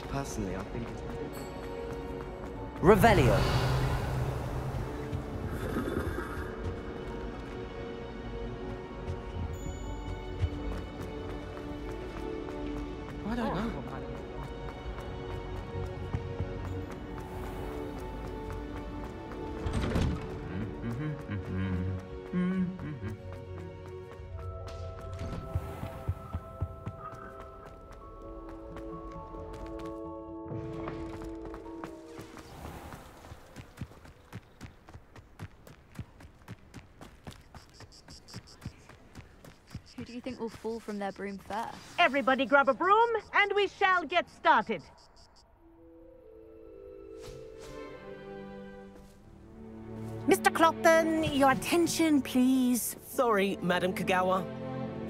Personally, I think it's Revelio. I don't know. Who do you think will fall from their broom first? Everybody grab a broom, and we shall get started. Mr. Clopton, your attention, please. Sorry, Madam Kagawa.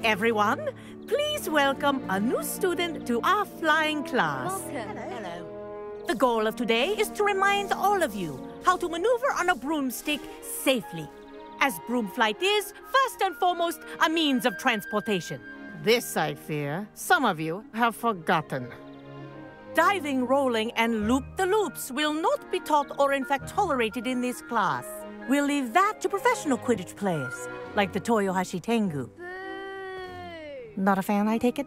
Everyone, please welcome a new student to our flying class. Welcome. Hello. The goal of today is to remind all of you how to maneuver on a broomstick safely, as broom flight is, first and foremost, a means of transportation. This, I fear, some of you have forgotten. Diving, rolling, and loop-the-loops will not be taught or in fact tolerated in this class. We'll leave that to professional Quidditch players, like the Toyohashi Tengu. Boo! Not a fan, I take it?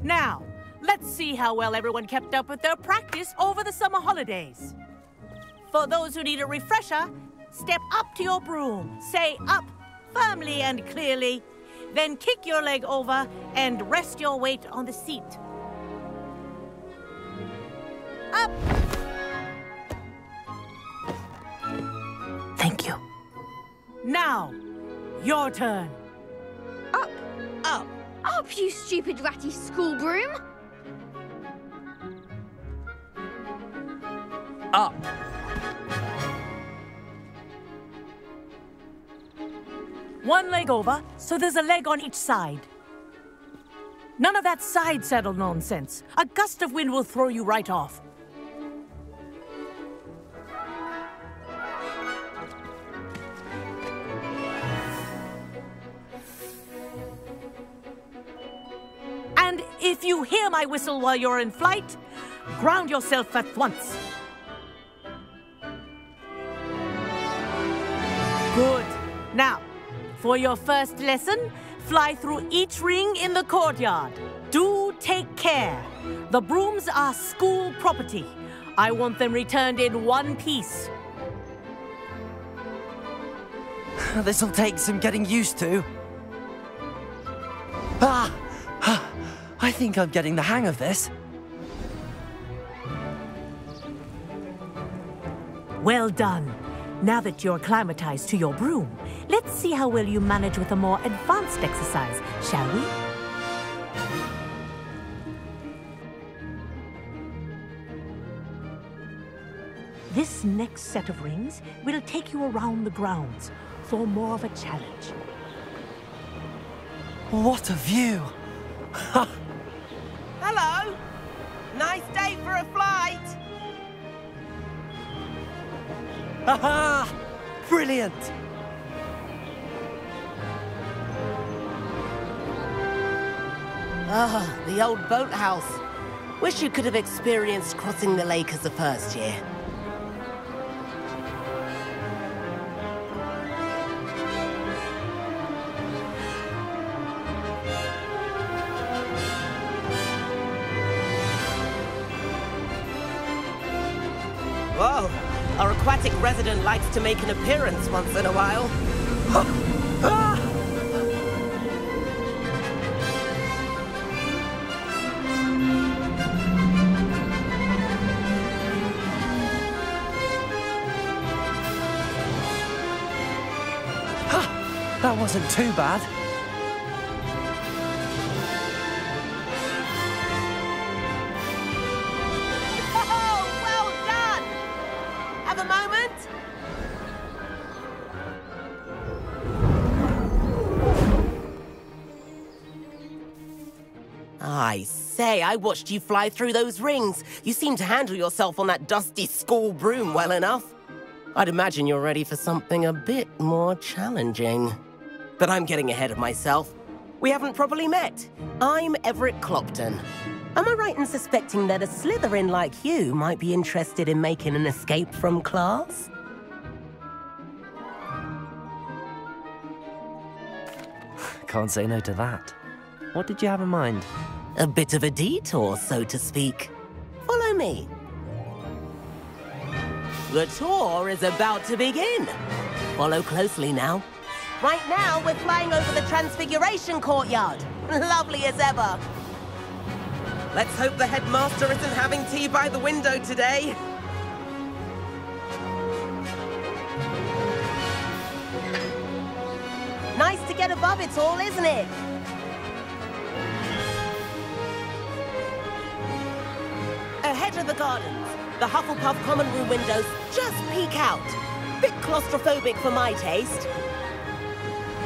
Now, let's see how well everyone kept up with their practice over the summer holidays. For those who need a refresher, step up to your broom, say up firmly and clearly, then kick your leg over and rest your weight on the seat. Up! Thank you. Now, your turn. Up! Up! Up, you stupid ratty school broom! Up. One leg over, so there's a leg on each side. None of that side saddle nonsense. A gust of wind will throw you right off. And if you hear my whistle while you're in flight, ground yourself at once. Good. Now, for your first lesson, fly through each ring in the courtyard. Do take care. The brooms are school property. I want them returned in one piece. This'll take some getting used to. I think I'm getting the hang of this. Well done. Now that you're acclimatized to your broom, let's see how well you manage with a more advanced exercise, shall we? This next set of rings will take you around the grounds for more of a challenge. What a view! Hello! Nice day for a flight! Aha! Brilliant! Ah, the old boathouse. Wish you could have experienced crossing the lake as a first year. Whoa! Our aquatic resident likes to make an appearance once in a while. That wasn't too bad. Oh, well done! Have a moment? I say, I watched you fly through those rings. You seem to handle yourself on that dusty school broom well enough. I'd imagine you're ready for something a bit more challenging. But I'm getting ahead of myself. We haven't properly met. I'm Everett Clopton. Am I right in suspecting that a Slytherin like you might be interested in making an escape from class? Can't say no to that. What did you have in mind? A bit of a detour, so to speak. Follow me. The tour is about to begin. Follow closely now. Right now, we're flying over the Transfiguration Courtyard. Lovely as ever. Let's hope the headmaster isn't having tea by the window today. Nice to get above it all, isn't it? Ahead of the gardens, the Hufflepuff common room windows just peek out. Bit claustrophobic for my taste.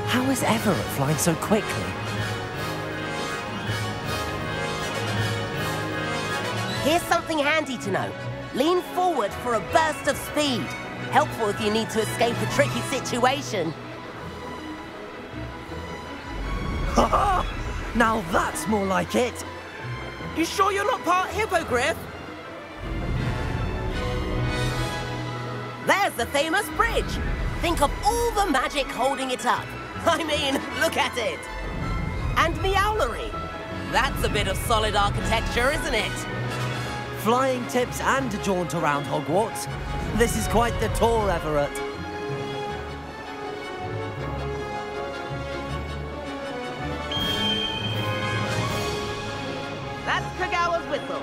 How is Everett flying so quickly? Here's something handy to know. Lean forward for a burst of speed. Helpful if you need to escape a tricky situation. Ha! Now that's more like it. You sure you're not part hippogriff? There's the famous bridge. Think of all the magic holding it up. I mean, look at it. And the owlery. That's a bit of solid architecture, isn't it? Flying tips and a jaunt around Hogwarts. This is quite the tour, Everett. That's Kagawa's whistle.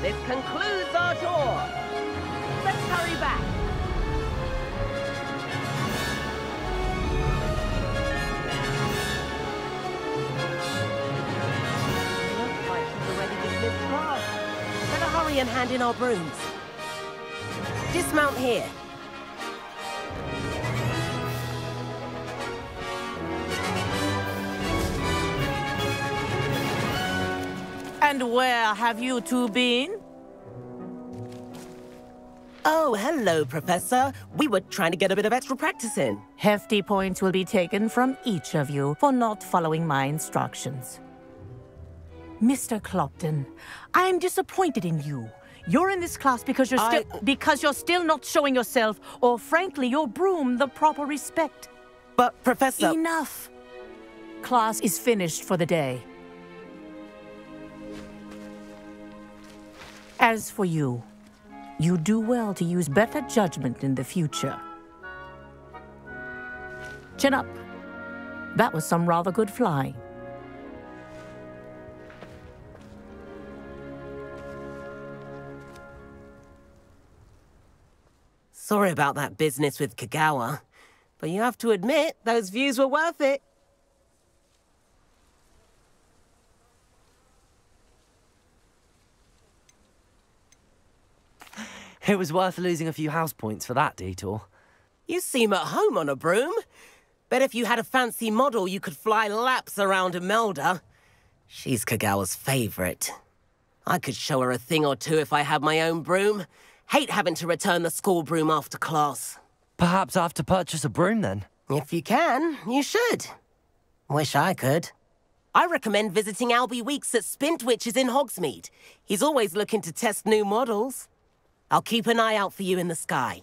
This concludes our tour. Let's hurry back. Looks like she's already dismissed class. Better hurry and hand in our brooms. Dismount here. And where have you two been? Oh, hello, Professor. We were trying to get a bit of extra practice in. Hefty points will be taken from each of you for not following my instructions. Mr. Clopton, I am disappointed in you. You're in this class because you're still not showing yourself, or frankly, your broom the proper respect. But, Professor... Enough. Class is finished for the day. As for you, you do well to use better judgment in the future. Chin up. That was some rather good flying. Sorry about that business with Kagawa, but you have to admit, those views were worth it. It was worth losing a few house points for that detour. You seem at home on a broom. Bet if you had a fancy model, you could fly laps around Imelda. She's Kagawa's favorite. I could show her a thing or two if I had my own broom. Hate having to return the school broom after class. Perhaps I have to purchase a broom then. If you can, you should. Wish I could. I recommend visiting Albie Weeks at Spintwitches in Hogsmeade. He's always looking to test new models. I'll keep an eye out for you in the sky.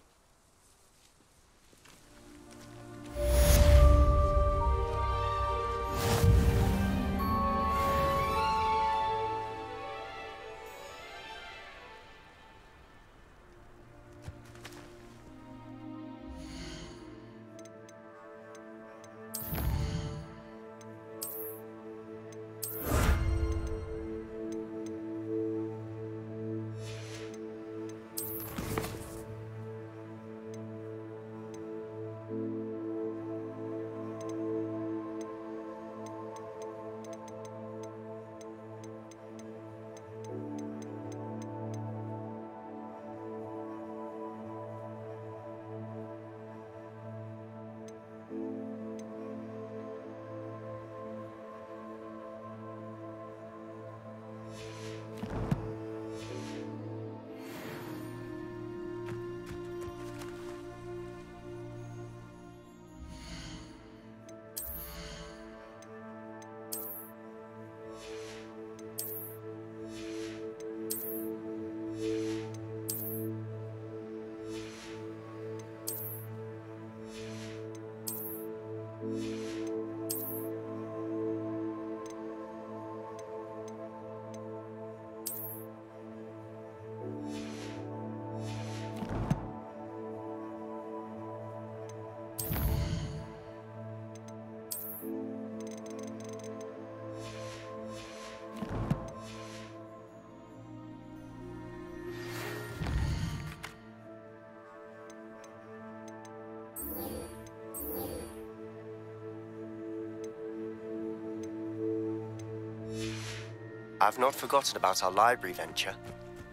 I've not forgotten about our library venture.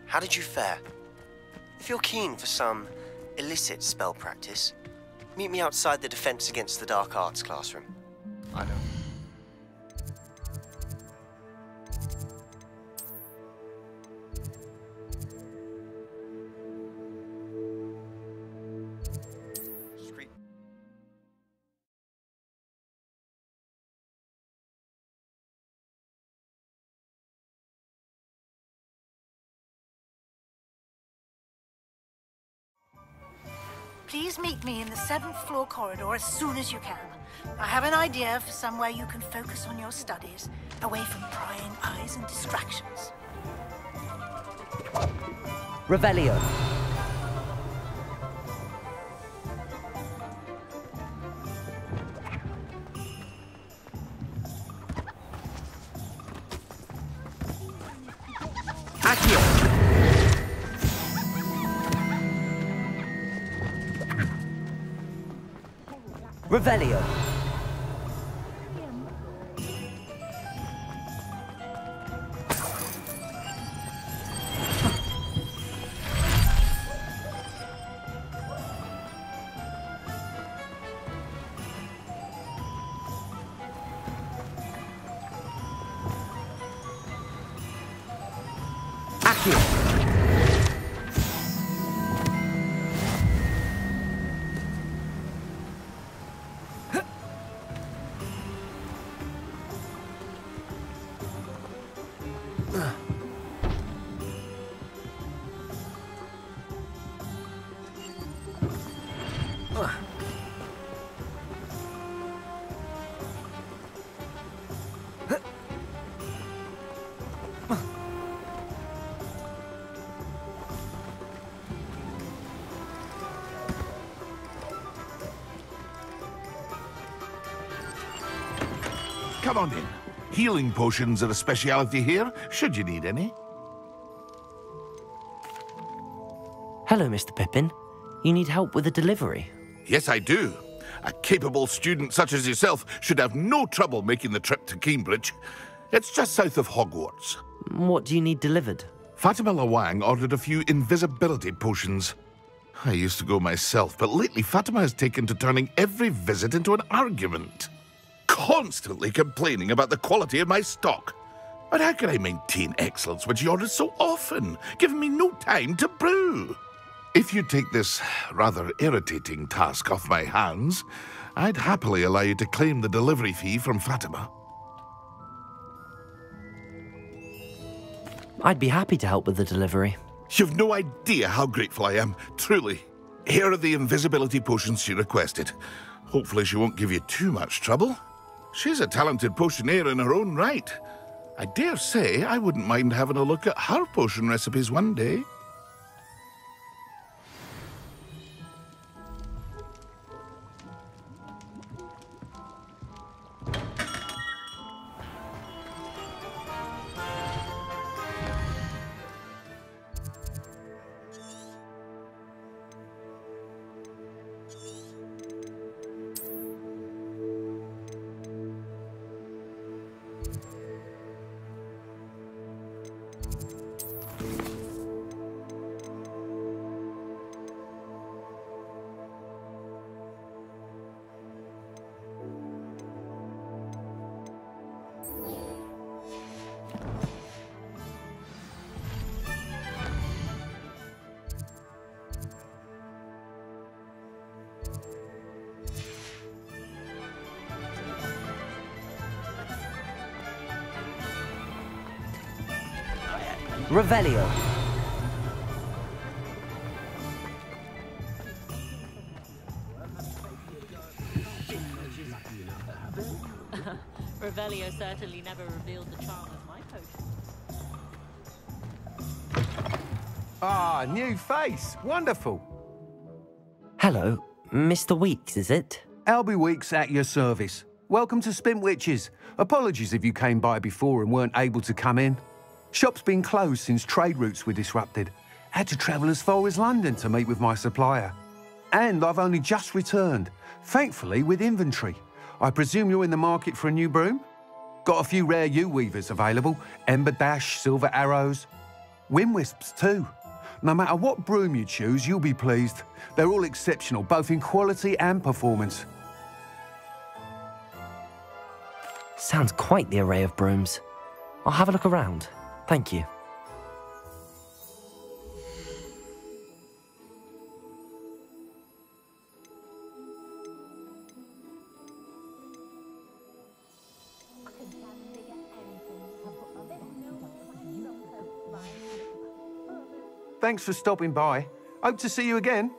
How did you fare? If you're keen for some illicit spell practice, meet me outside the Defense Against the Dark Arts classroom. I know. Please meet me in the 7th floor corridor as soon as you can. I have an idea for somewhere you can focus on your studies, away from prying eyes and distractions. Revelio. Accio. Revelio. Accio. Come on in. Healing potions are a speciality here, should you need any. Hello, Mr. Pippin. You need help with a delivery? Yes, I do. A capable student such as yourself should have no trouble making the trip to Cambridge. It's just south of Hogwarts. What do you need delivered? Fatima Lawang ordered a few invisibility potions. I used to go myself, but lately Fatima has taken to turning every visit into an argument. Constantly complaining about the quality of my stock. But how can I maintain excellence when she orders so often, giving me no time to brew? If you take this rather irritating task off my hands, I'd happily allow you to claim the delivery fee from Fatima. I'd be happy to help with the delivery. You've no idea how grateful I am, truly. Here are the invisibility potions she requested. Hopefully she won't give you too much trouble. She's a talented potioneer in her own right. I dare say I wouldn't mind having a look at her potion recipes one day. Revelio. Revelio certainly never revealed the charm of my potion. Ah, new face. Wonderful. Hello, Mr. Weeks, is it? Albie Weeks at your service. Welcome to Spint Witches. Apologies if you came by before and weren't able to come in. Shop's been closed since trade routes were disrupted. Had to travel as far as London to meet with my supplier. And I've only just returned, thankfully with inventory. I presume you're in the market for a new broom? Got a few rare yew-weavers available, Ember Dash, Silver Arrows, Wind-Wisps too. No matter what broom you choose, you'll be pleased. They're all exceptional, both in quality and performance. Sounds quite the array of brooms. I'll have a look around. Thank you. Thanks for stopping by. Hope to see you again.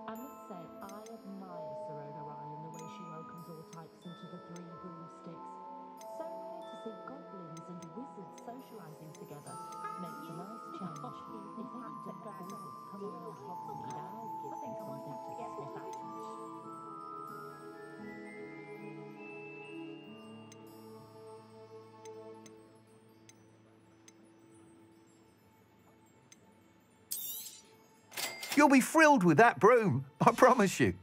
I must say, I admire Serona Ryan and the way she welcomes all types into the three broomsticks. So rare to see goblins and wizards socialising together. Makes a nice change. In fact, if that wizards come around Hogsmeade, I'll give them something to sniff at. You'll be thrilled with that broom, I promise you.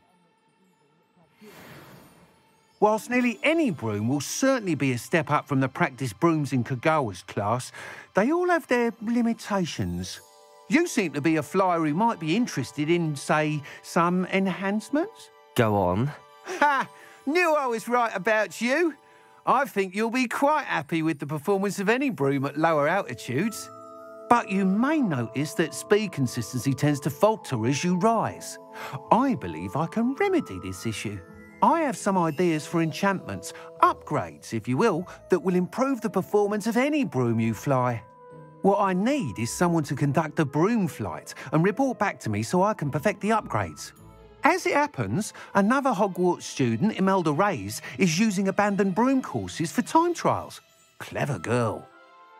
Whilst nearly any broom will certainly be a step up from the practice brooms in Kagawa's class, they all have their limitations. You seem to be a flyer who might be interested in, say, some enhancements? Go on. Ha! Knew I was right about you. I think you'll be quite happy with the performance of any broom at lower altitudes. But you may notice that speed consistency tends to falter as you rise. I believe I can remedy this issue. I have some ideas for enchantments, upgrades, if you will, that will improve the performance of any broom you fly. What I need is someone to conduct a broom flight and report back to me so I can perfect the upgrades. As it happens, another Hogwarts student, Imelda Reyes, is using abandoned broom courses for time trials. Clever girl.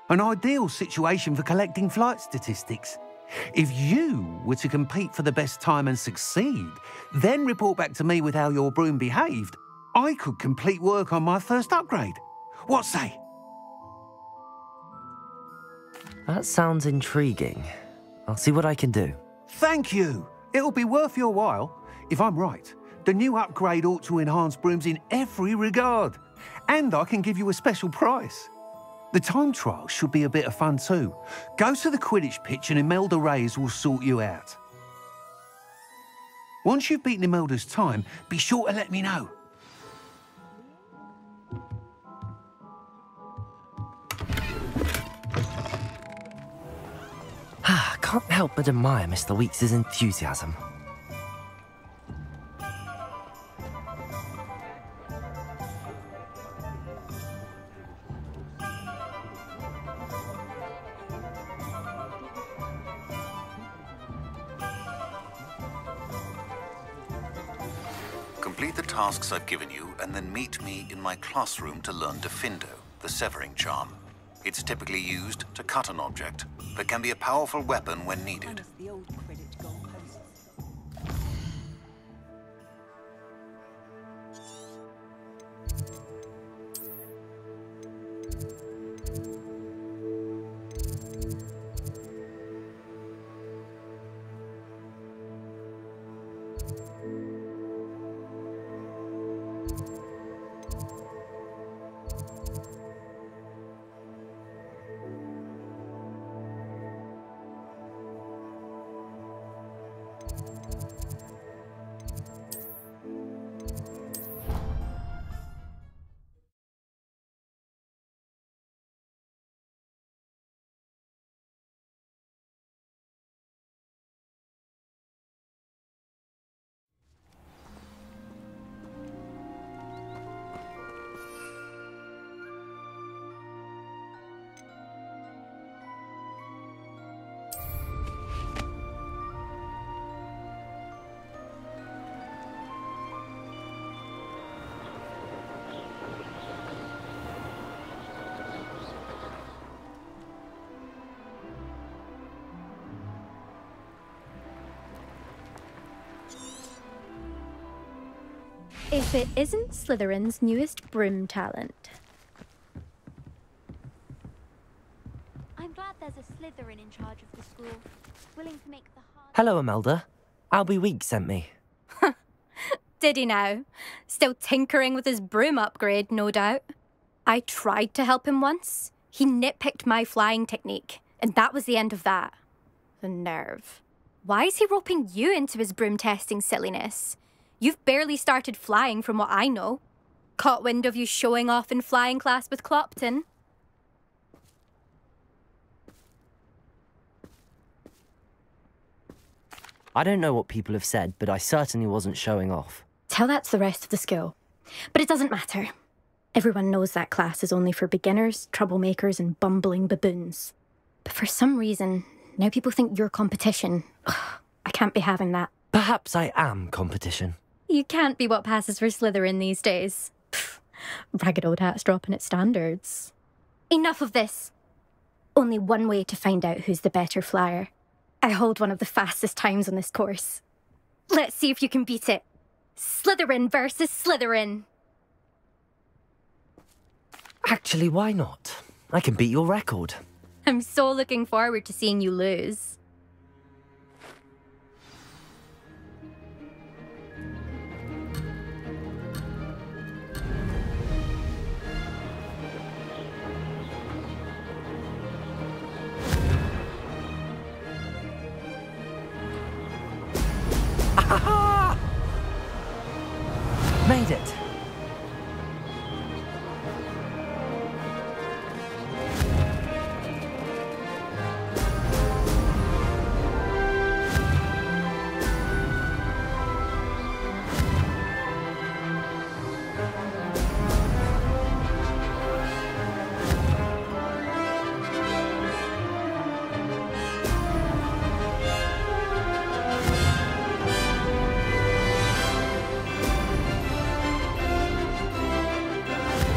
An ideal situation for collecting flight statistics. If you were to compete for the best time and succeed, then report back to me with how your broom behaved, I could complete work on my first upgrade. What say? That sounds intriguing. I'll see what I can do. Thank you. It'll be worth your while. If I'm right, the new upgrade ought to enhance brooms in every regard. And I can give you a special price. The time trial should be a bit of fun too. Go to the Quidditch pitch and Imelda Reyes will sort you out. Once you've beaten Imelda's time, be sure to let me know. Can't help but admire Mr. Weeks' enthusiasm. Complete the tasks I've given you, and then meet me in my classroom to learn Diffindo, the severing charm. It's typically used to cut an object, but can be a powerful weapon when needed. If it isn't Slytherin's newest broom talent. I'm glad there's a Slytherin in charge of the school, willing to make the hard... Hello, Imelda. Albie Weeks sent me. Did he now? Still tinkering with his broom upgrade, no doubt. I tried to help him once. He nitpicked my flying technique, and that was the end of that. The nerve. Why is he roping you into his broom testing silliness? You've barely started flying from what I know. Caught wind of you showing off in flying class with Clopton. I don't know what people have said, but I certainly wasn't showing off. Tell that to the rest of the school. But it doesn't matter. Everyone knows that class is only for beginners, troublemakers, and bumbling baboons. But for some reason, now people think you're competition. Ugh, I can't be having that. Perhaps I am competition. You can't be what passes for Slytherin these days. Pfft, ragged old hat's dropping its standards. Enough of this. Only one way to find out who's the better flyer. I hold one of the fastest times on this course. Let's see if you can beat it. Slytherin versus Slytherin. Actually, why not? I can beat your record. I'm so looking forward to seeing you lose. Made it.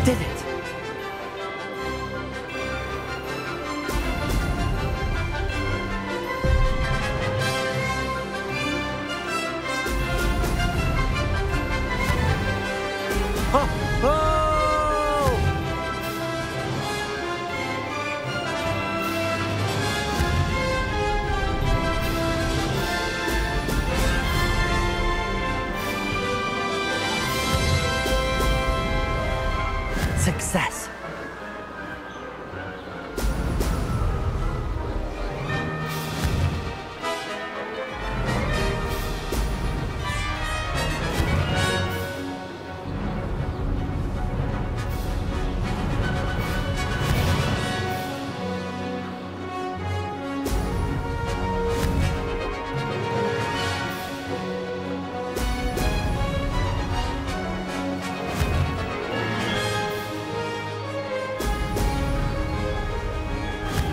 Did it. Success.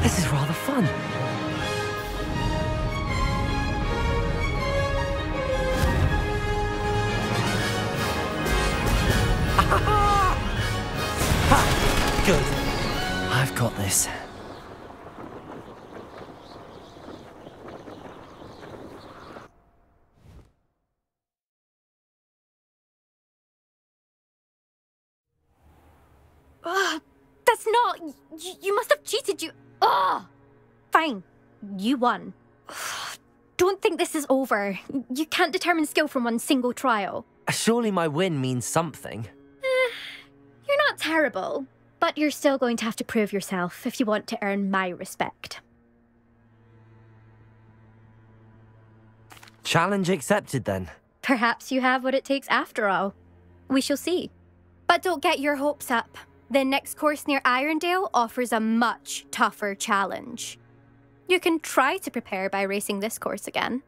This is rather fun. Ha! Good. I've got this. That's not... You must have cheated, you... Oh! Fine. You won. Don't think this is over. You can't determine skill from one single trial. Surely my win means something. You're not terrible, but you're still going to have to prove yourself if you want to earn my respect. Challenge accepted, then. Perhaps you have what it takes after all. We shall see. But don't get your hopes up. The next course near Irondale offers a much tougher challenge. You can try to prepare by racing this course again.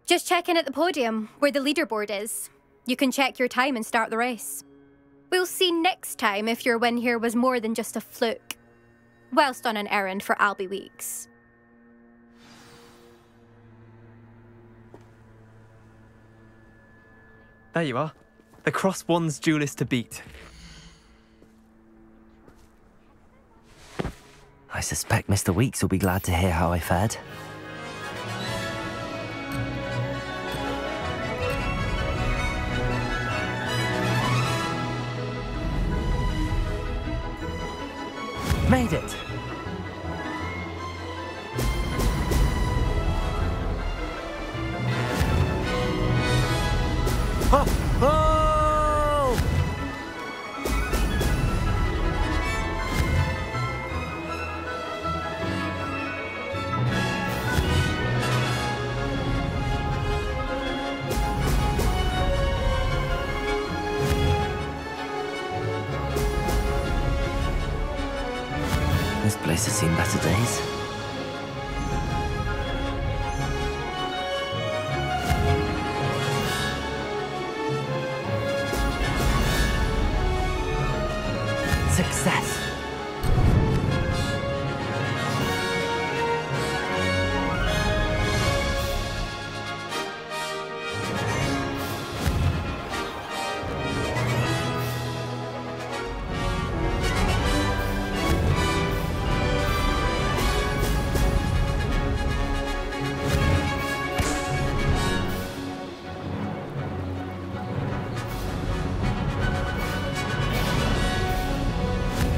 Just check in at the podium, where the leaderboard is. You can check your time and start the race. We'll see next time if your win here was more than just a fluke, whilst on an errand for Albie Weeks. There you are. The Cross Wands duelist to beat. I suspect Mr. Weeks will be glad to hear how I fared. Made it. Oh! Oh! This place has seen better days. Success.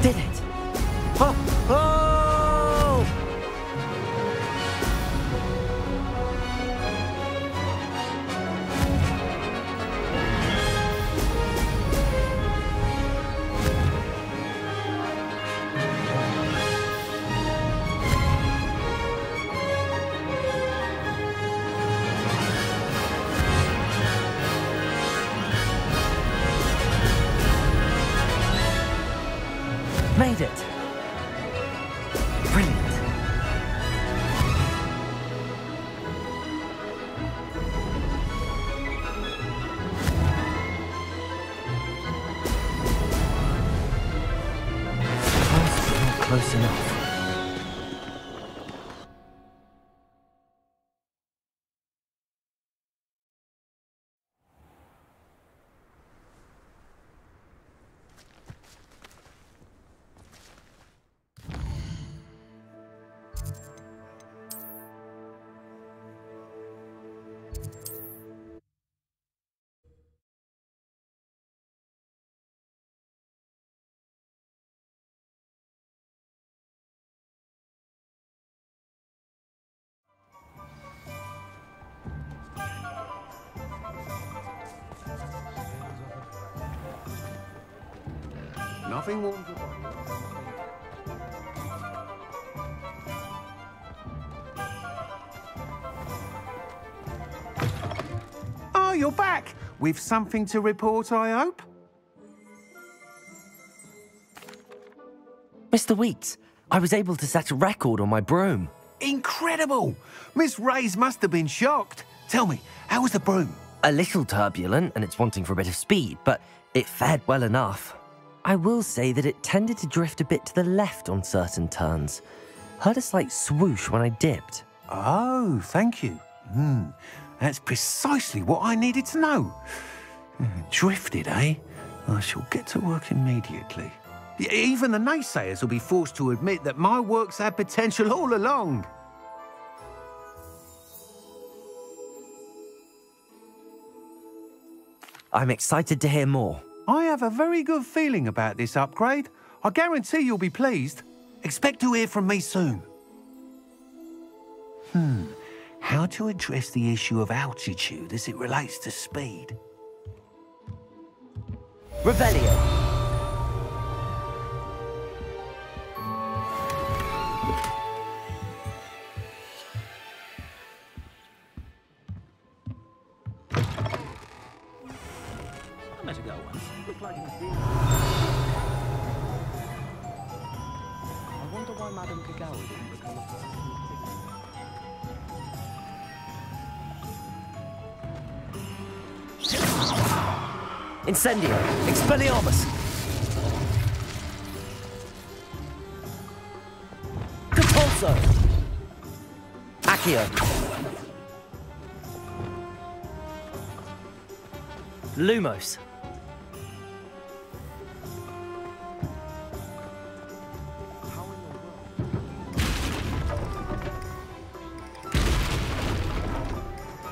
Did it! Oh! Oh! Made it! Brilliant! Close enough. Nothing warms the body. Oh, you're back! With something to report, I hope? Mr. Weeks, I was able to set a record on my broom. Incredible! Miss Reyes must have been shocked. Tell me, how was the broom? A little turbulent, and it's wanting for a bit of speed, but it fared well enough. I will say that it tended to drift a bit to the left on certain turns. Heard a slight swoosh when I dipped. Oh, thank you. That's precisely what I needed to know. Drifted, eh? I shall get to work immediately. Even the naysayers will be forced to admit that my work's had potential all along. I'm excited to hear more. I have a very good feeling about this upgrade. I guarantee you'll be pleased. Expect to hear from me soon. How to address the issue of altitude as it relates to speed? Revelio. I met a girl once. Looked like an I wonder why Madame Kagawa didn't become a person. Incendio. Expelliarmus. Capulso. Accio. Lumos.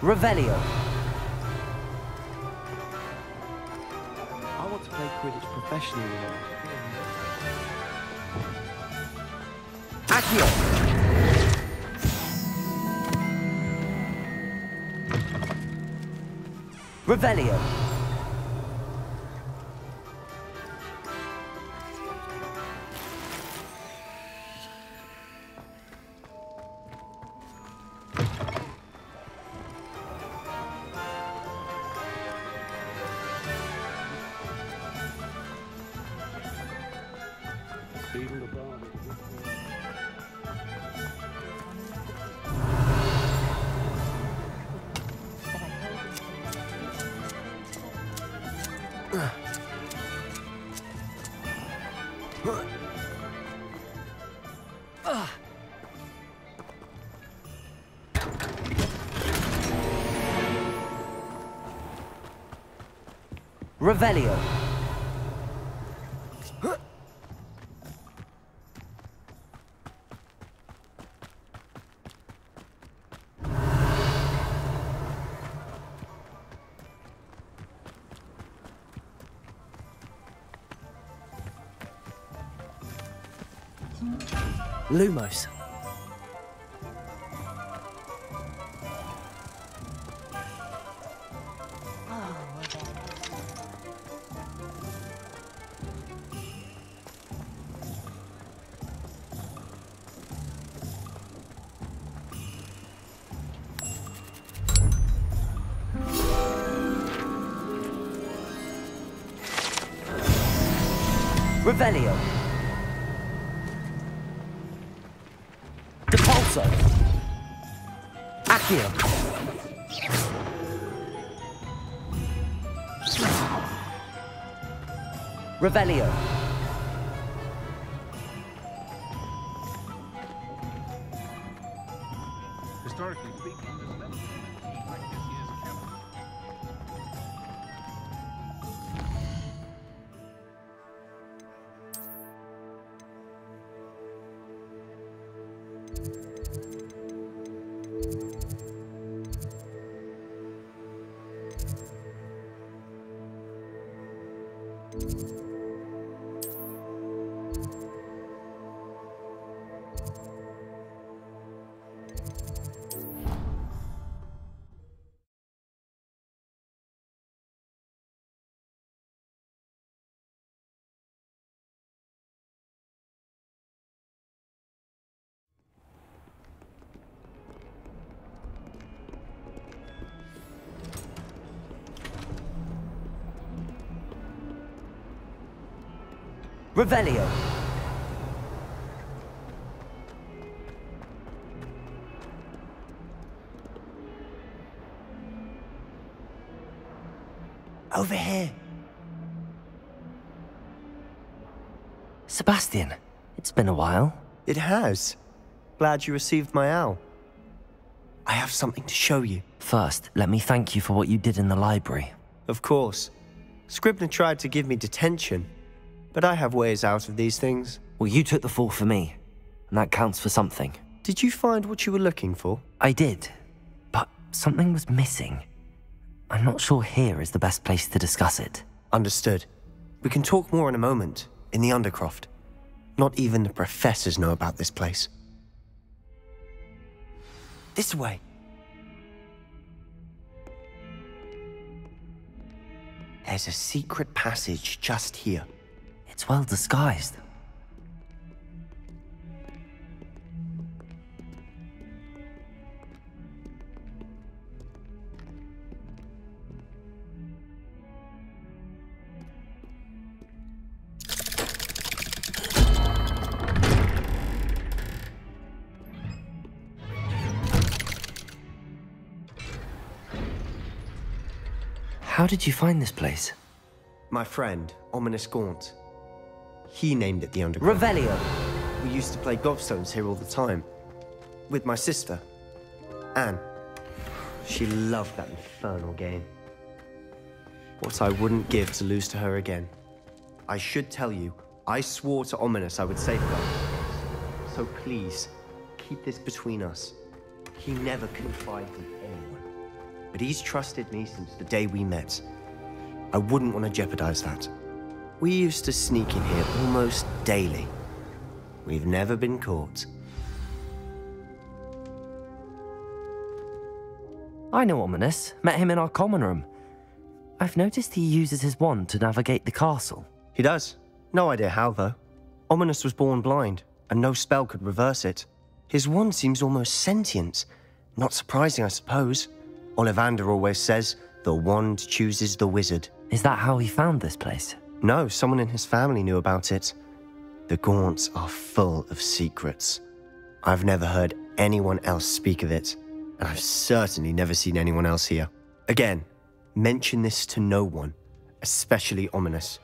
Revelio. I want to play Quidditch professionally now. Accio! Revelio! Revelio. Lumos. Revelio. Depulso. Accio. Revelio. Historically speaking, this level like this year's camp. Revelio. Over here. Sebastian, it's been a while. It has. Glad you received my owl. I have something to show you. First, let me thank you for what you did in the library. Of course. Scribner tried to give me detention, but I have ways out of these things. Well, you took the fall for me, and that counts for something. Did you find what you were looking for? I did, but something was missing. I'm not sure here is the best place to discuss it. Understood. We can talk more in a moment, in the Undercroft. Not even the professors know about this place. This way. There's a secret passage just here. It's well disguised. How did you find this place? My friend, Ominous Gaunt. He named it the Underground. Revelio. We used to play gobstones here all the time. With my sister, Anne. She loved that infernal game. What I wouldn't give to lose to her again. I should tell you, I swore to Ominous I would safeguard her. So please, keep this between us. He never confided in anyone. But he's trusted me since the day we met. I wouldn't want to jeopardize that. We used to sneak in here almost daily. We've never been caught. I know Ominous. Met him in our common room. I've noticed he uses his wand to navigate the castle. He does. No idea how, though. Ominous was born blind, and no spell could reverse it. His wand seems almost sentient. Not surprising, I suppose. Ollivander always says, the wand chooses the wizard. Is that how he found this place? No, someone in his family knew about it. The Gaunts are full of secrets. I've never heard anyone else speak of it, and I've certainly never seen anyone else here. Again, mention this to no one, especially Ominous.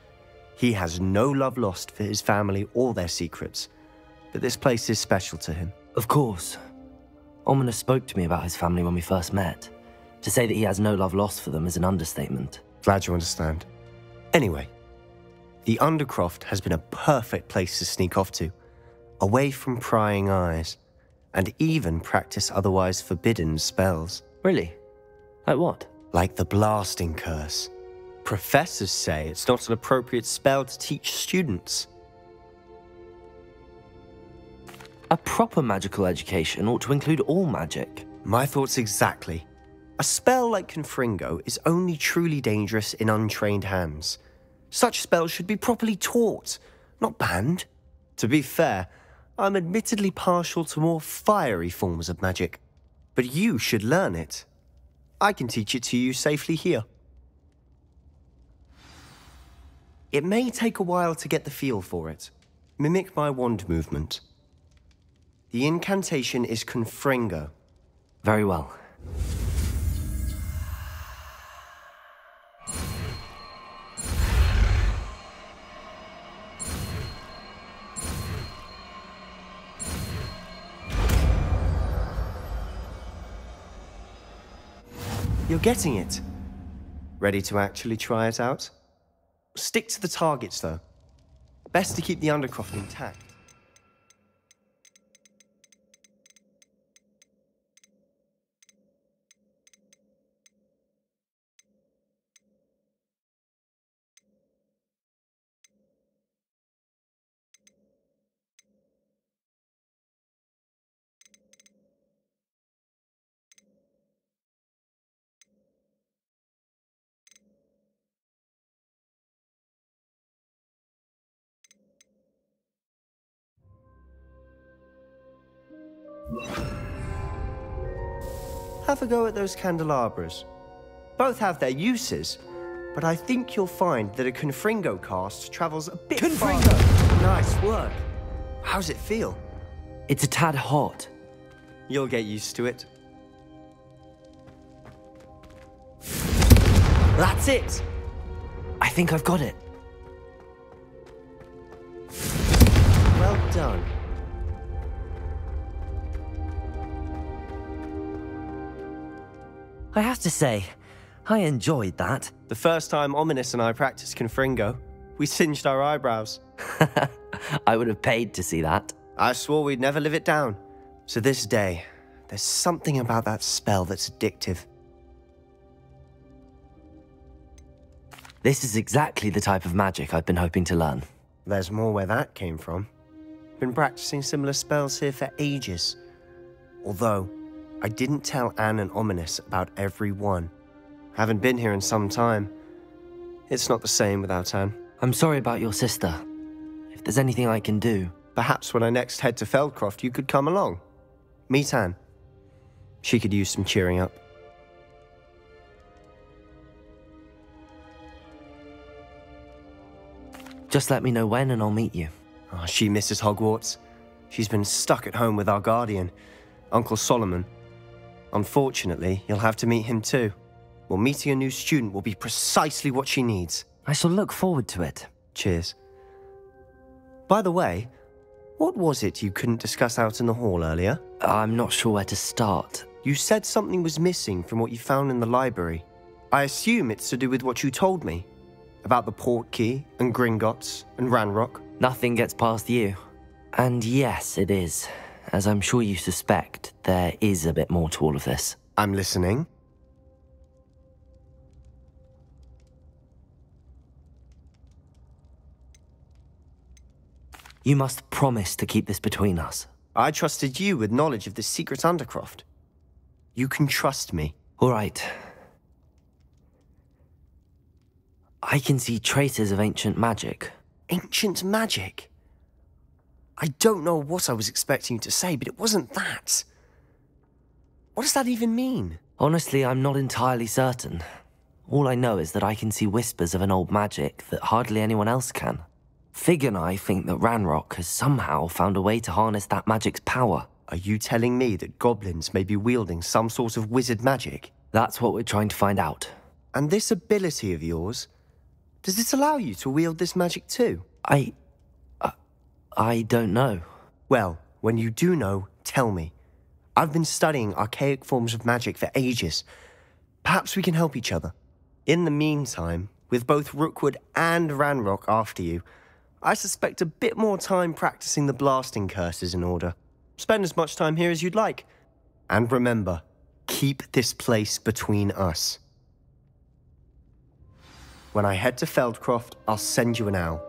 He has no love lost for his family or their secrets, but this place is special to him. Of course. Ominous spoke to me about his family when we first met. To say that he has no love lost for them is an understatement. Glad you understand. Anyway, the Undercroft has been a perfect place to sneak off to, away from prying eyes, and even practice otherwise forbidden spells. Really? Like what? Like the blasting curse. Professors say it's not an appropriate spell to teach students. A proper magical education ought to include all magic. My thoughts exactly. A spell like Confringo is only truly dangerous in untrained hands. Such spells should be properly taught, not banned. To be fair, I'm admittedly partial to more fiery forms of magic, but you should learn it. I can teach it to you safely here. It may take a while to get the feel for it. Mimic my wand movement. The incantation is Confringo. Very well. You're getting it. Ready to actually try it out? Stick to the targets, though. Best to keep the Undercroft intact. Have a go at those candelabras. Both have their uses, but I think you'll find that a Confringo cast travels a bit farther. Nice work. How's it feel? It's a tad hot. You'll get used to it. That's it! I think I've got it. Well done. I have to say, I enjoyed that. The first time Ominous and I practiced Confringo, we singed our eyebrows. I would have paid to see that. I swore we'd never live it down. To this day, there's something about that spell that's addictive. This is exactly the type of magic I've been hoping to learn. There's more where that came from. Been practicing similar spells here for ages. Although, I didn't tell Anne and Ominous about every one. Haven't been here in some time. It's not the same without Anne. I'm sorry about your sister. If there's anything I can do... Perhaps when I next head to Feldcroft, you could come along. Meet Anne. She could use some cheering up. Just let me know when and I'll meet you. Oh, she misses Hogwarts. She's been stuck at home with our guardian, Uncle Solomon. Unfortunately, you'll have to meet him too. Well, meeting a new student will be precisely what she needs. I shall look forward to it. Cheers. By the way, what was it you couldn't discuss out in the hall earlier? I'm not sure where to start. You said something was missing from what you found in the library. I assume it's to do with what you told me. About the Portkey, and Gringotts, and Ranrock. Nothing gets past you. And yes, it is. As I'm sure you suspect, there is a bit more to all of this. I'm listening. You must promise to keep this between us. I trusted you with knowledge of the secret Undercroft. You can trust me. All right. I can see traces of ancient magic. Ancient magic? I don't know what I was expecting you to say, but it wasn't that. What does that even mean? Honestly, I'm not entirely certain. All I know is that I can see whispers of an old magic that hardly anyone else can. Fig and I think that Ranrock has somehow found a way to harness that magic's power. Are you telling me that goblins may be wielding some sort of wizard magic? That's what we're trying to find out. And this ability of yours, does it allow you to wield this magic too? I don't know. Well, when you do know, tell me. I've been studying archaic forms of magic for ages. Perhaps we can help each other. In the meantime, with both Rookwood and Ranrock after you, I suspect a bit more time practicing the blasting curse is in order. Spend as much time here as you'd like. And remember, keep this place between us. When I head to Feldcroft, I'll send you an owl.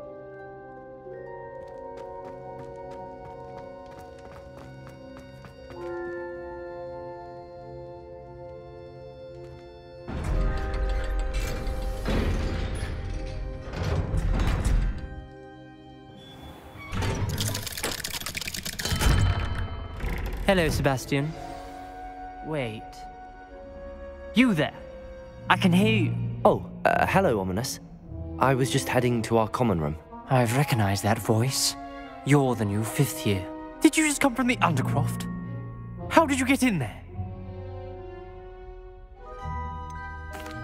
Hello, Sebastian. Wait. You there? I can hear you. Oh, hello, Ominous. I was just heading to our common room. I've recognized that voice. You're the new 5th year. Did you just come from the Undercroft? How did you get in there?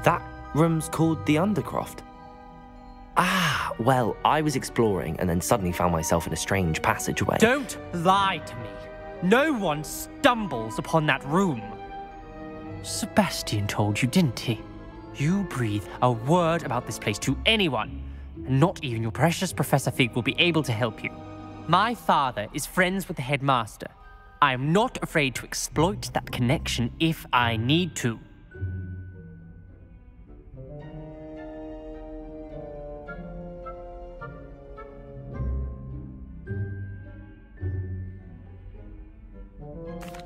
That room's called the Undercroft. Ah, well, I was exploring and then suddenly found myself in a strange passageway. Don't lie to me. No one stumbles upon that room. Sebastian told you, didn't he? You breathe a word about this place to anyone, and not even your precious Professor Fig will be able to help you. My father is friends with the headmaster. I am not afraid to exploit that connection if I need to.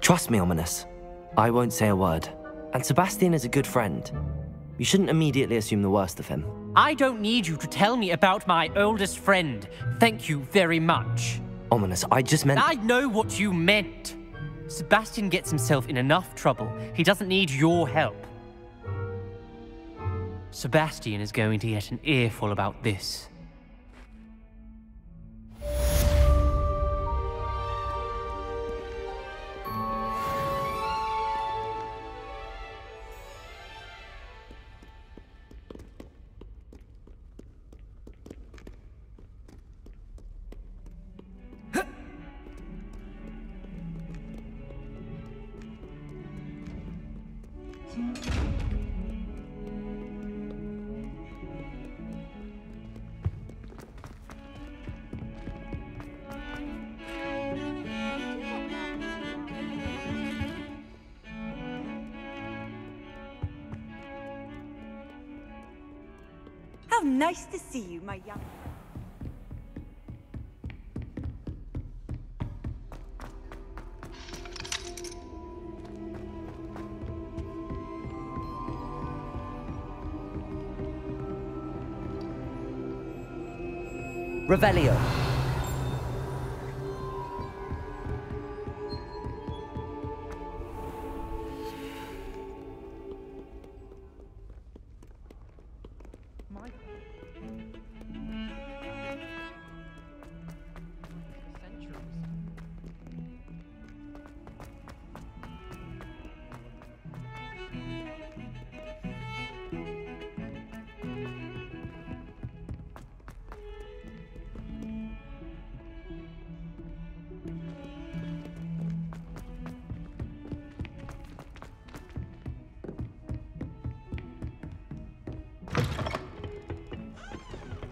Trust me, Ominous. I won't say a word. And Sebastian is a good friend. You shouldn't immediately assume the worst of him. I don't need you to tell me about my oldest friend. Thank you very much. Ominous, I just meant... I know what you meant. Sebastian gets himself in enough trouble. He doesn't need your help. Sebastian is going to get an earful about this. How nice to see you, my young... Revelio.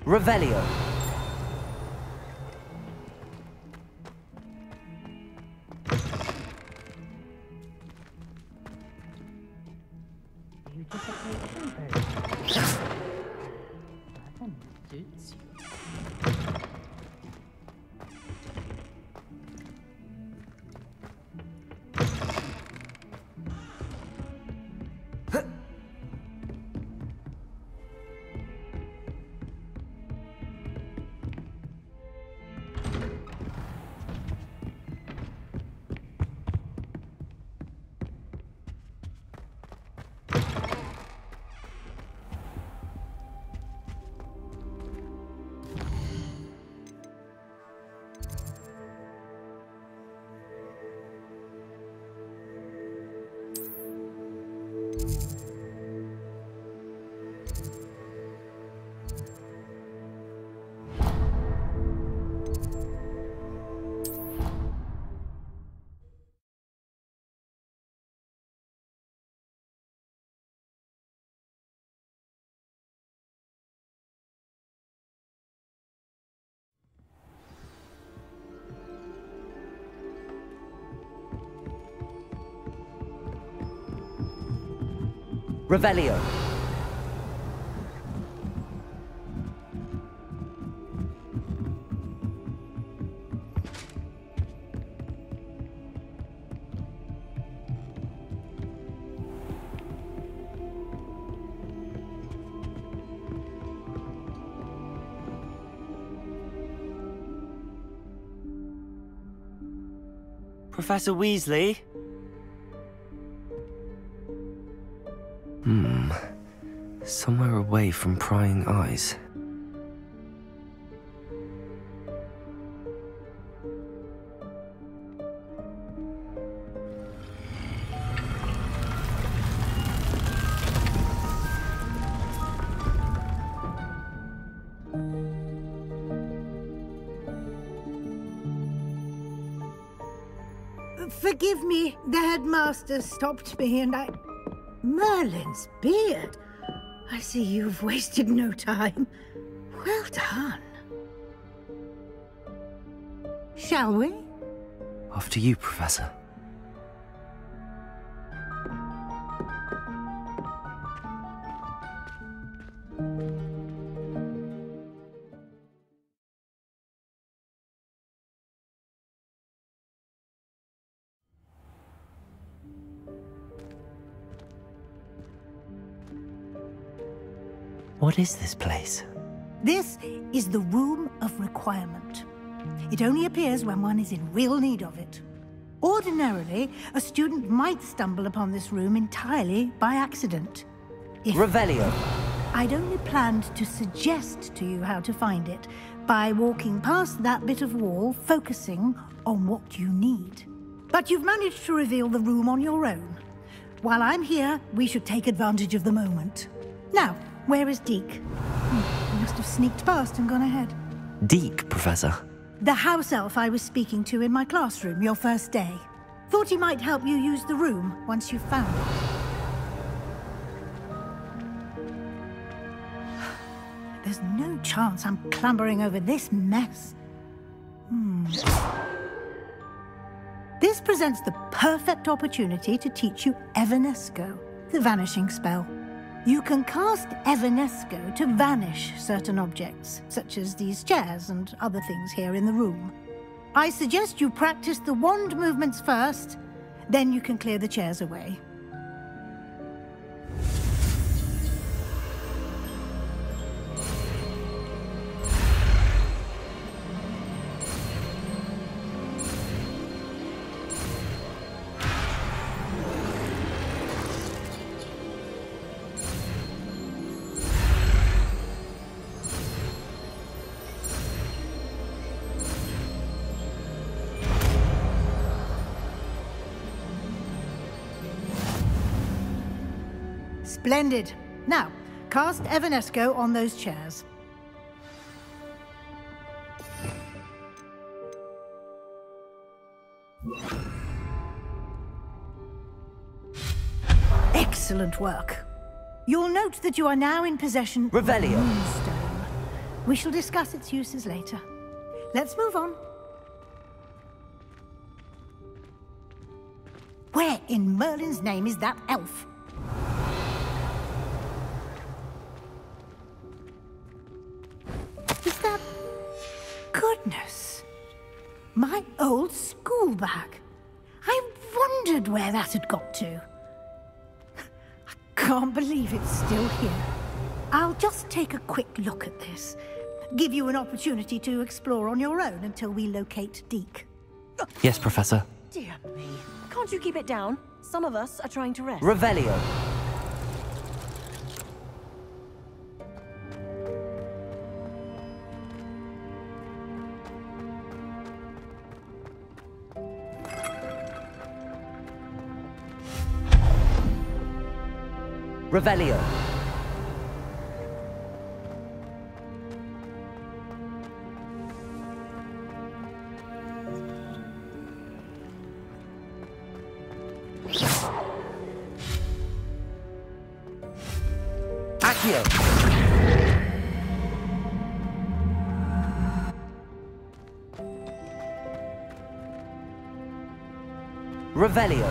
Revelio. Revelio. Professor Weasley? Somewhere away from prying eyes. Forgive me, the headmaster stopped me and I... Merlin's beard. I see you've wasted no time. Well done. Shall we? After you, Professor. What is this place? This is the Room of Requirement. It only appears when one is in real need of it. Ordinarily, a student might stumble upon this room entirely by accident. Revelio. I'd only planned to suggest to you how to find it by walking past that bit of wall, focusing on what you need. But you've managed to reveal the room on your own. While I'm here, we should take advantage of the moment. Now, where is Deke? He must have sneaked past and gone ahead. Deke, Professor. The house elf I was speaking to in my classroom your first day. Thought he might help you use the room once you've found it. There's no chance I'm clambering over this mess. This presents the perfect opportunity to teach you Evanesco, the vanishing spell. You can cast Evanesco to vanish certain objects, such as these chairs and other things here in the room. I suggest you practice the wand movements first, then you can clear the chairs away. Splendid. Now, cast Evanesco on those chairs. Excellent work. You'll note that you are now in possession Revelio. of Moonstone. We shall discuss its uses later. Let's move on. Where in Merlin's name is that elf? Is that... Goodness. My old school bag. I wondered where that had got to. I can't believe it's still here. I'll just take a quick look at this. Give you an opportunity to explore on your own until we locate Deke. Yes, Professor. Dear me. Can't you keep it down? Some of us are trying to rest. Revelio. Revelio. Accio. Revelio.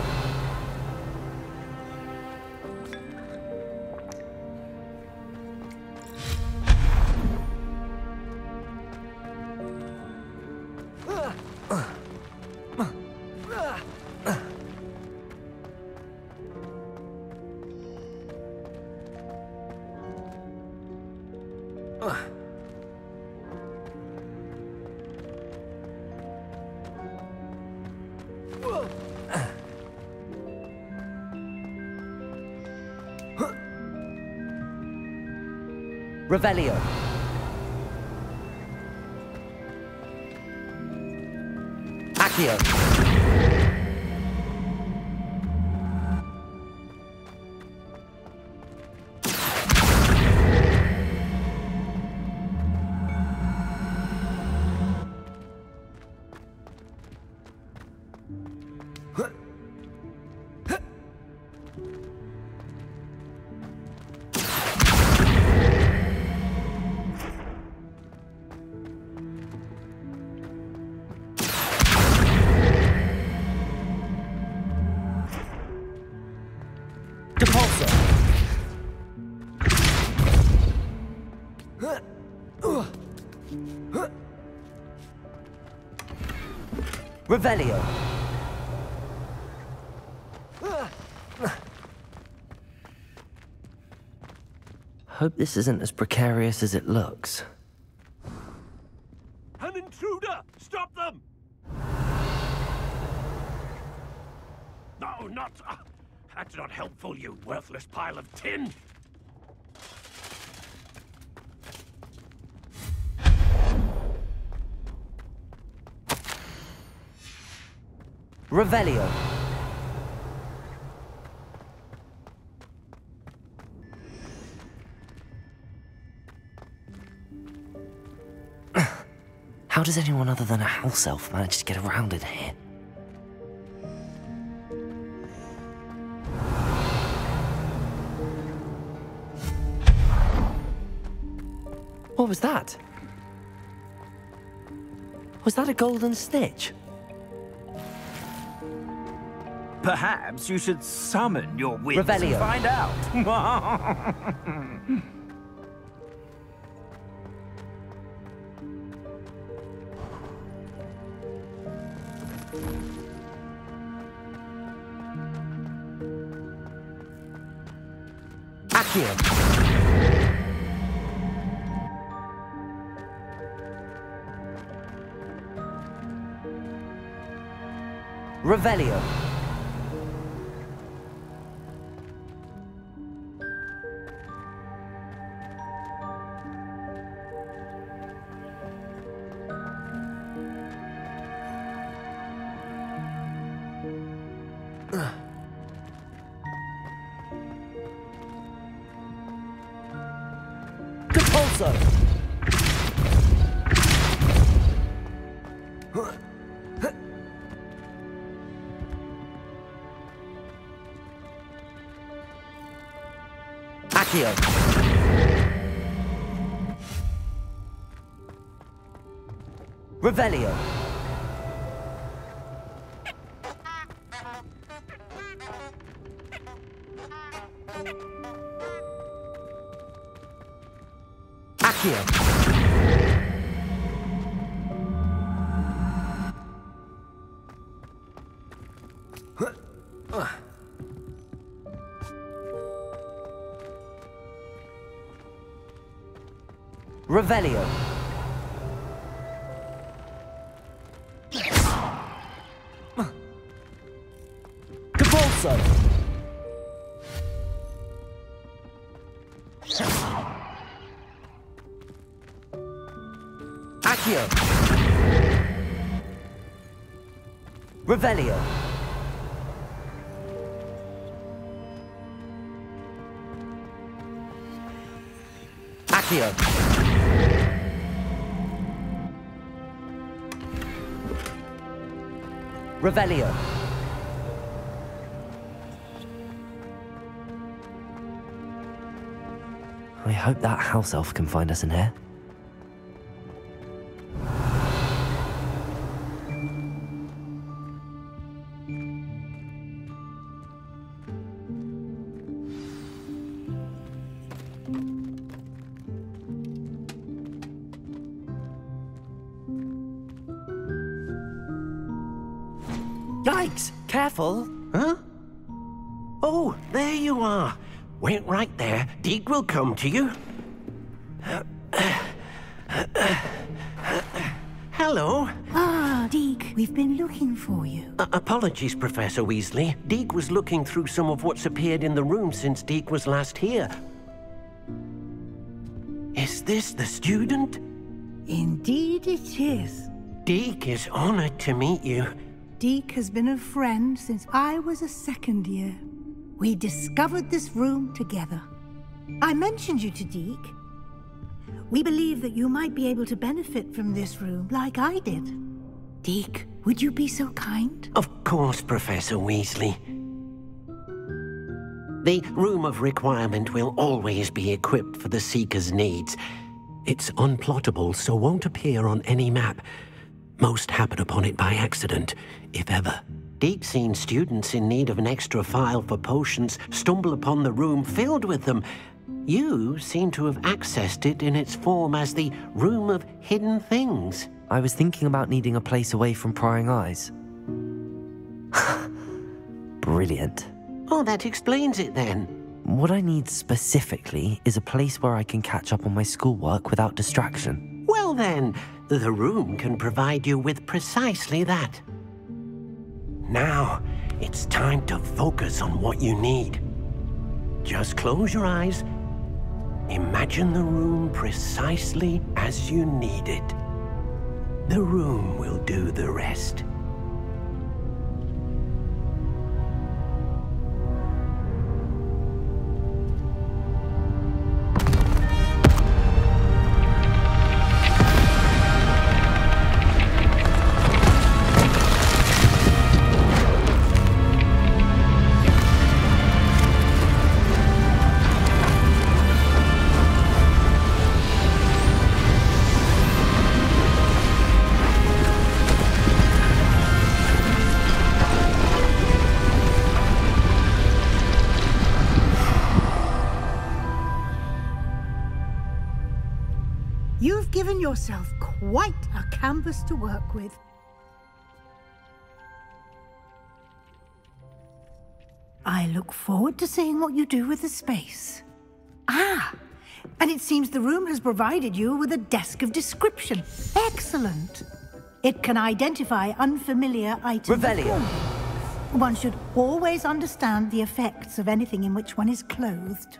Revelio. Accio. Revelio. Hope this isn't as precarious as it looks. An intruder! Stop them! No, not... that's not helpful, you worthless pile of tin! Revelio. How does anyone other than a house elf manage to get around in here? What was that? Was that a golden snitch? Perhaps you should summon your wits and Revelio. find out. Accio. Revelio. Compulso. Accio. Revelio. Accio. Revelio. Compulso. Accio. Revelio. Accio. Revelio. I hope that house elf can find us in here. Yikes! Careful! Huh? Oh, there you are. Wait right there. Deek will come to you. Hello. Ah, Deek, we've been looking for you. Apologies, Professor Weasley. Deek was looking through some of what's appeared in the room since Deek was last here. Is this the student? Indeed it is. Deek is honored to meet you. Deek has been a friend since I was a second year. We discovered this room together. I mentioned you to Deek. We believe that you might be able to benefit from this room like I did. Deek, would you be so kind? Of course, Professor Weasley. The Room of Requirement will always be equipped for the Seeker's needs. It's unplottable, so won't appear on any map. Most happen upon it by accident, if ever. Deek's seen students in need of an extra file for potions stumble upon the room filled with them. You seem to have accessed it in its form as the Room of Hidden Things. I was thinking about needing a place away from prying eyes. Brilliant. Oh, that explains it then. What I need specifically is a place where I can catch up on my schoolwork without distraction. Well then, the room can provide you with precisely that. Now, it's time to focus on what you need. Just close your eyes. Imagine the room precisely as you need it. The room will do the rest. You've given yourself quite a canvas to work with. I look forward to seeing what you do with the space. Ah, and it seems the room has provided you with a desk of description. Excellent. It can identify unfamiliar items. Revelio. One should always understand the effects of anything in which one is clothed.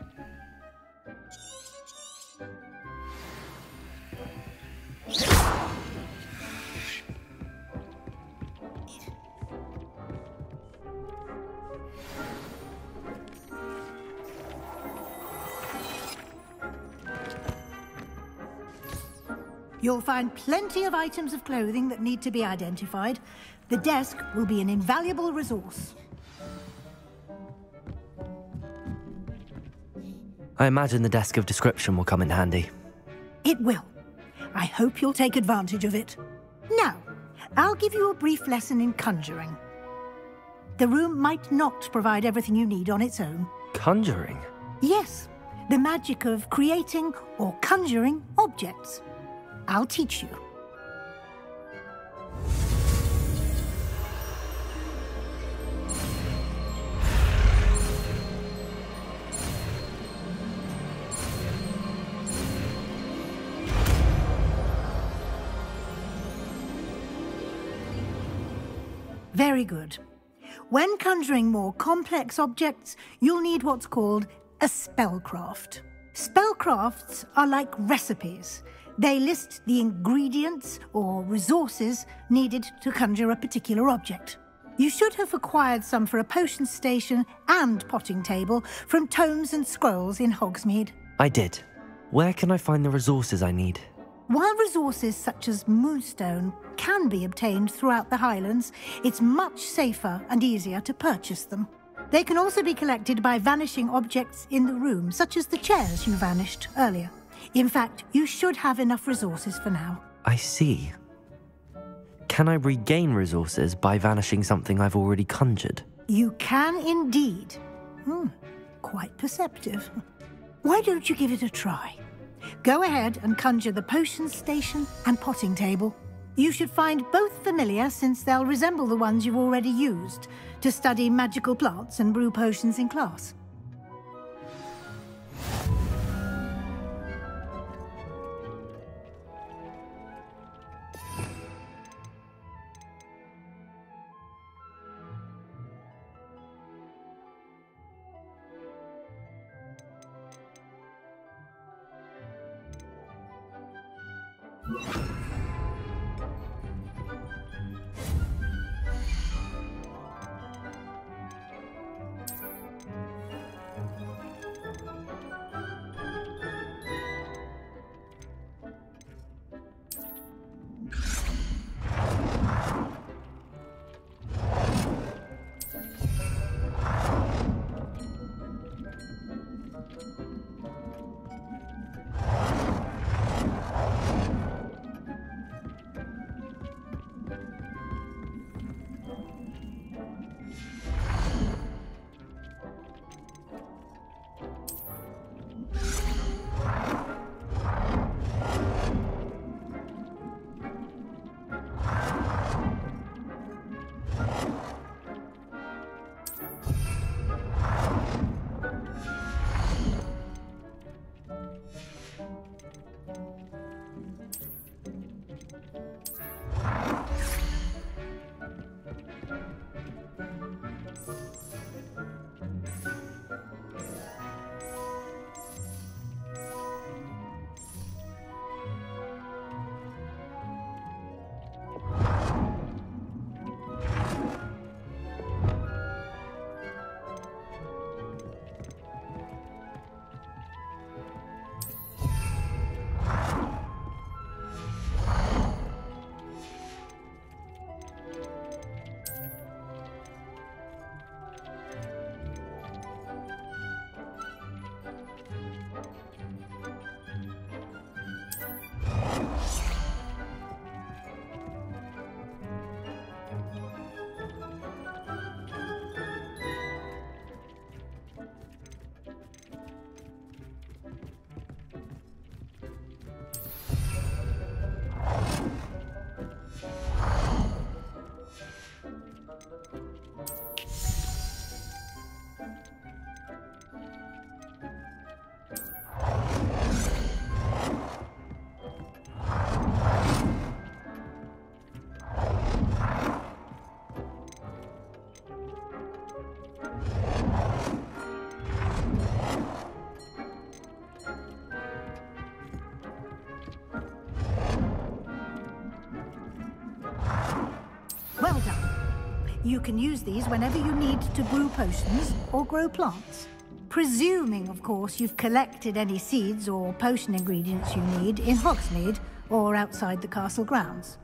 You'll find plenty of items of clothing that need to be identified. The desk will be an invaluable resource. I imagine the desk of description will come in handy. It will. I hope you'll take advantage of it. Now, I'll give you a brief lesson in conjuring. The room might not provide everything you need on its own. Conjuring? Yes, the magic of creating or conjuring objects. I'll teach you. Very good. When conjuring more complex objects, you'll need what's called a spellcraft. Spellcrafts are like recipes. They list the ingredients or resources needed to conjure a particular object. You should have acquired some for a potion station and potting table from tomes and scrolls in Hogsmeade. I did. Where can I find the resources I need? While resources such as moonstone can be obtained throughout the Highlands, it's much safer and easier to purchase them. They can also be collected by vanishing objects in the room, such as the chairs you vanished earlier. In fact, you should have enough resources for now. I see. Can I regain resources by vanishing something I've already conjured? You can indeed. Quite perceptive. Why don't you give it a try? Go ahead and conjure the potion station and potting table. You should find both familiar, since they'll resemble the ones you've already used to study magical plants and brew potions in class. Well done. You can use these whenever you need to brew potions or grow plants. Presuming, of course, you've collected any seeds or potion ingredients you need in Hogsmeade or outside the castle grounds.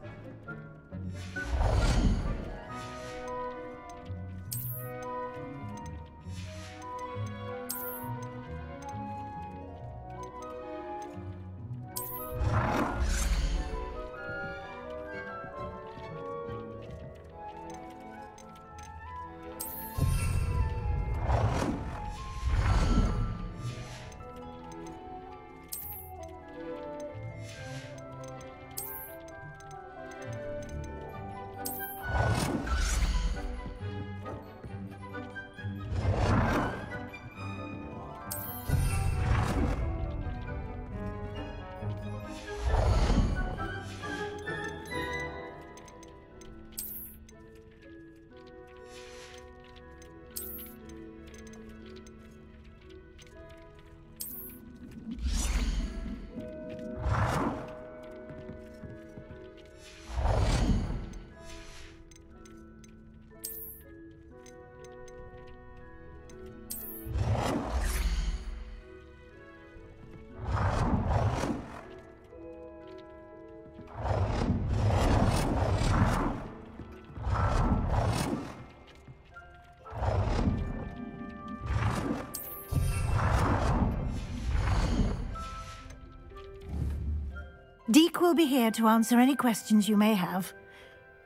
Deke will be here to answer any questions you may have.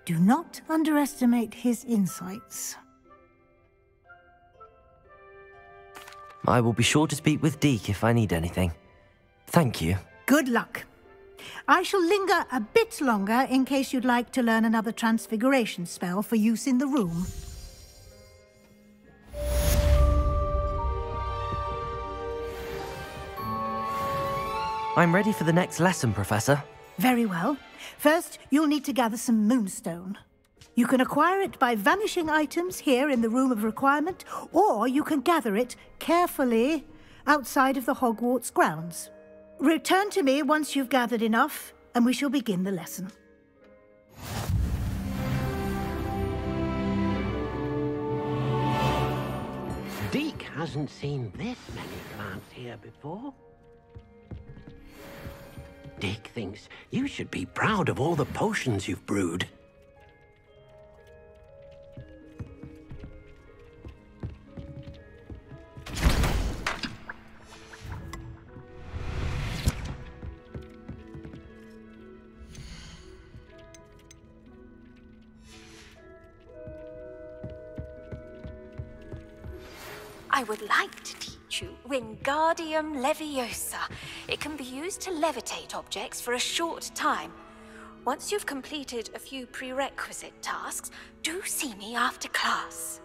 Do not underestimate his insights. I will be sure to speak with Deke if I need anything. Thank you. Good luck. I shall linger a bit longer in case you'd like to learn another transfiguration spell for use in the room. I'm ready for the next lesson, Professor. Very well. First, you'll need to gather some moonstone. You can acquire it by vanishing items here in the Room of Requirement, or you can gather it carefully outside of the Hogwarts grounds. Return to me once you've gathered enough, and we shall begin the lesson. Deke hasn't seen this many plants here before. Dick thinks you should be proud of all the potions you've brewed. I would like to teach you Wingardium Leviosa. It can be used to levitate objects for a short time. Once you've completed a few prerequisite tasks, do see me after class.